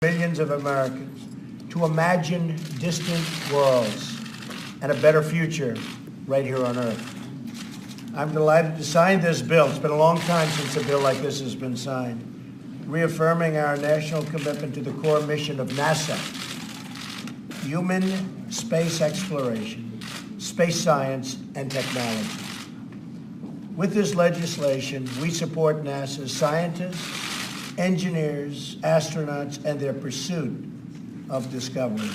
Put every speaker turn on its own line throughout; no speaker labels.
millions of Americans to imagine distant worlds and a better future right here on Earth. I'm delighted to sign this bill. It's been a long time since a bill like this has been signed, reaffirming our national commitment to the core mission of NASA: human space exploration, space science, and technology. With this legislation, we support NASA's scientists, engineers, astronauts, and their pursuit of discovery.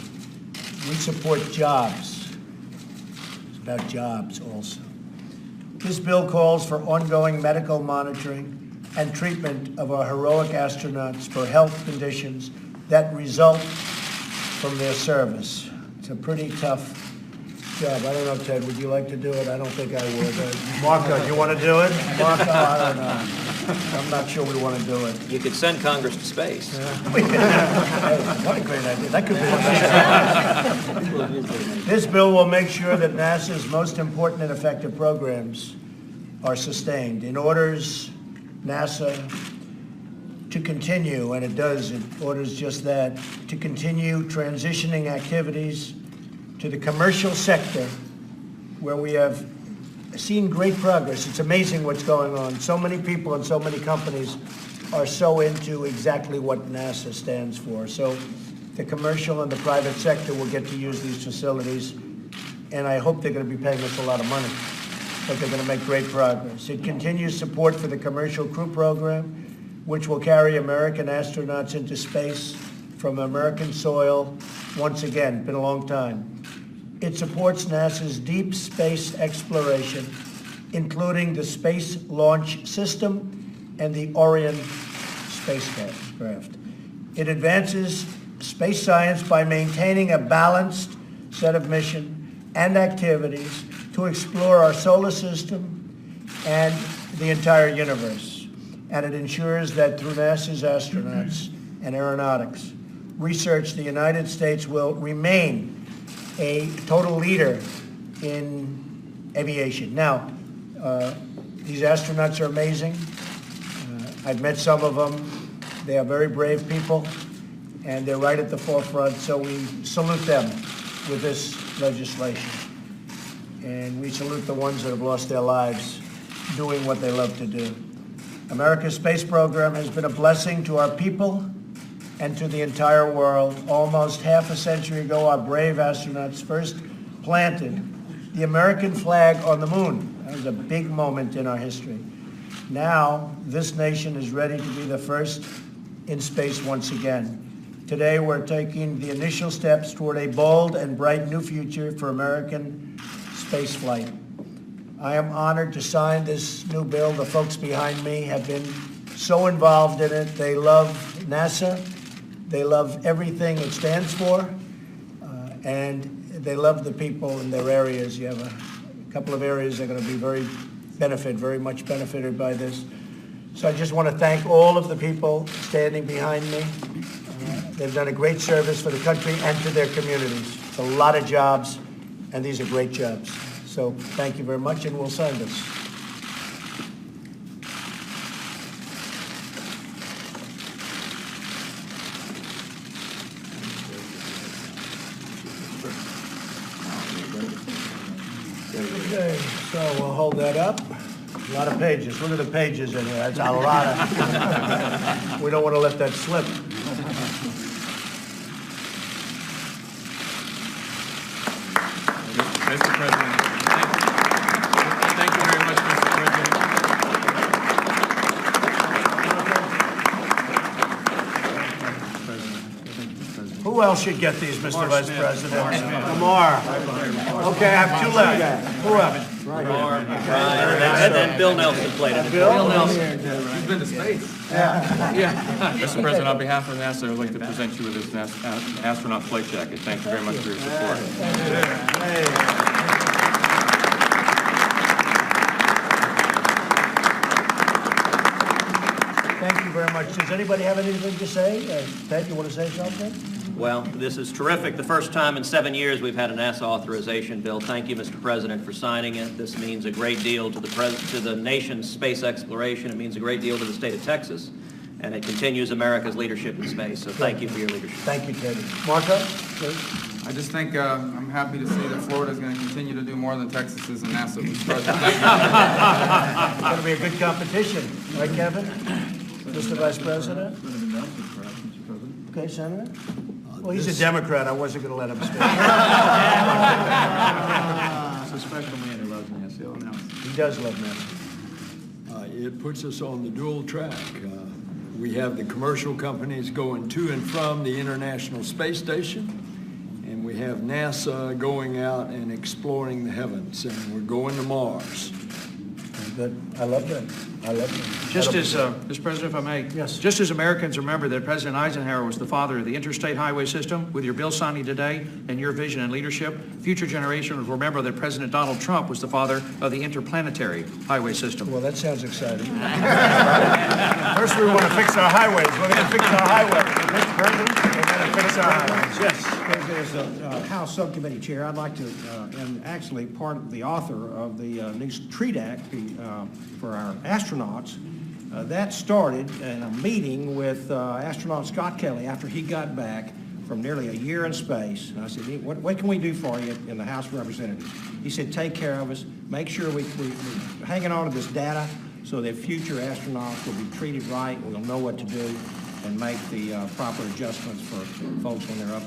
We support jobs. It's about jobs also. This bill calls for ongoing medical monitoring and treatment of our heroic astronauts for health conditions that result from their service. It's a pretty tough job. I don't know, Ted, would you like to do it? I don't think I would. Marco, do you want to do it? Marco, I don't know. I'm not sure we want to do it.
You could send Congress to space.
Hey, what a great idea. That could be one. This bill will make sure that NASA's most important and effective programs are sustained. It orders NASA to continue, and it does, it orders just that, to continue transitioning activities to the commercial sector, where we have seen great progress. It's amazing what's going on. So many people and so many companies are so into exactly what NASA stands for. So the commercial and the private sector will get to use these facilities, and I hope they're going to be paying us a lot of money, but they're going to make great progress. It continues support for the Commercial Crew Program, which will carry American astronauts into space from American soil once again. Been a long time. It supports NASA's deep space exploration, including the Space Launch System and the Orion spacecraft. It advances space science by maintaining a balanced set of mission and activities to explore our solar system and the entire universe. And it ensures that through NASA's astronauts and aeronautics research, the United States will remain a total leader in aviation. Now, these astronauts are amazing. I've met some of them. They are very brave people, and they're right at the forefront, so we salute them with this legislation. And we salute the ones that have lost their lives doing what they love to do. America's space program has been a blessing to our people and to the entire world. Almost half a century ago, our brave astronauts first planted the American flag on the moon. That was a big moment in our history. Now, this nation is ready to be the first in space once again. Today, we're taking the initial steps toward a bold and bright new future for American space flight. I am honored to sign this new bill. The folks behind me have been so involved in it. They love NASA. They love everything it stands for, and they love the people in their areas. You have a couple of areas that are going to be very much benefited by this. So I just want to thank all of the people standing behind me. They've done a great service for the country and to their communities. It's a lot of jobs, and these are great jobs. So thank you very much, and we'll sign this. Okay, so we'll hold that up. A lot of pages. Look at the pages in here. That's a lot of. We don't want to let that slip.
Mr. President, thank you very much, Mr. President.
Who else should get these, Mr. Vice President? Lamar. Okay, I have two left. Who else?
And then Bill Nelson played it.
Bill
Nelson. He's been to space. Yeah. Mr. President, on behalf of NASA, I'd like to present you with this astronaut flight jacket. Thank you very much for your support.
Thank you very much. Does anybody have anything to say? Ted, you want to say something?
Well, this is terrific. The first time in 7 years we've had a NASA authorization bill. Thank you, Mr. President, for signing it. This means a great deal to the nation's space exploration. It means a great deal to the state of Texas. and it continues America's leadership in space. So thank you for your leadership.
Thank you, Teddy. Marco, please.
I just think I'm happy to see that Florida is going to continue to do more than Texas is in NASA. Mr. President.
It's going to be a good competition, right, Kevin? Mr. Vice President? Okay, Senator? Well, he's a Democrat. I wasn't going to let him speak.
It's a special man who loves NASA. He'll announce it.
He does love NASA.
It puts us on the dual track. We have the commercial companies going to and from the International Space Station, and we have NASA going out and exploring the heavens, and we're going to Mars.
Good. I love that. I love that.
Just as, Mr. President, if I may.
Yes.
Just as Americans remember that President Eisenhower was the father of the interstate highway system, with your bill signing today and your vision and leadership, future generations will remember that President Donald Trump was the father of the interplanetary highway system.
Well, that sounds exciting. First, we want to fix our highways. We're going to fix our highways. Mr. President, we're going to fix our highways. Yes.
As a House Subcommittee Chair, I'd like to, and actually part of the author of the new TREAT Act for our astronauts, that started in a meeting with astronaut Scott Kelly after he got back from nearly a year in space. And I said, what can we do for you in the House of Representatives? He said, take care of us, make sure we're hanging on to this data so that future astronauts will be treated right, we'll know what to do, and make the proper adjustments for folks when they're up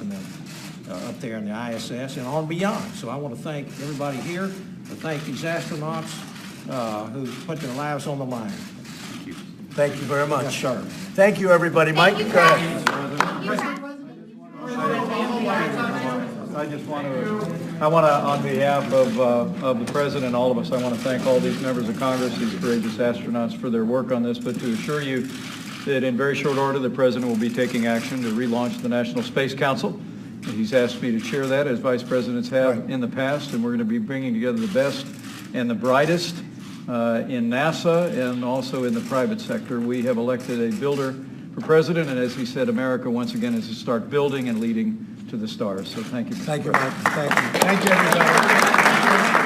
there in the ISS and on beyond. So I want to thank everybody here, to thank these astronauts who put their lives on the line.
Thank you very much.
Yes, sir.
Thank you, everybody. Mike, go ahead.
I want to, on behalf of the President and all of us, I want to thank all these members of Congress, these courageous astronauts for their work on this, but to assure you that in very short order, the President will be taking action to relaunch the National Space Council. He's asked me to chair that, as Vice Presidents have in the past, and we're going to be bringing together the best and the brightest in NASA and also in the private sector. We have elected a builder for President, and as he said, America once again is to start building and leading to the stars. So thank you.
Thank you, Mike. Thank you. Thank you, everybody.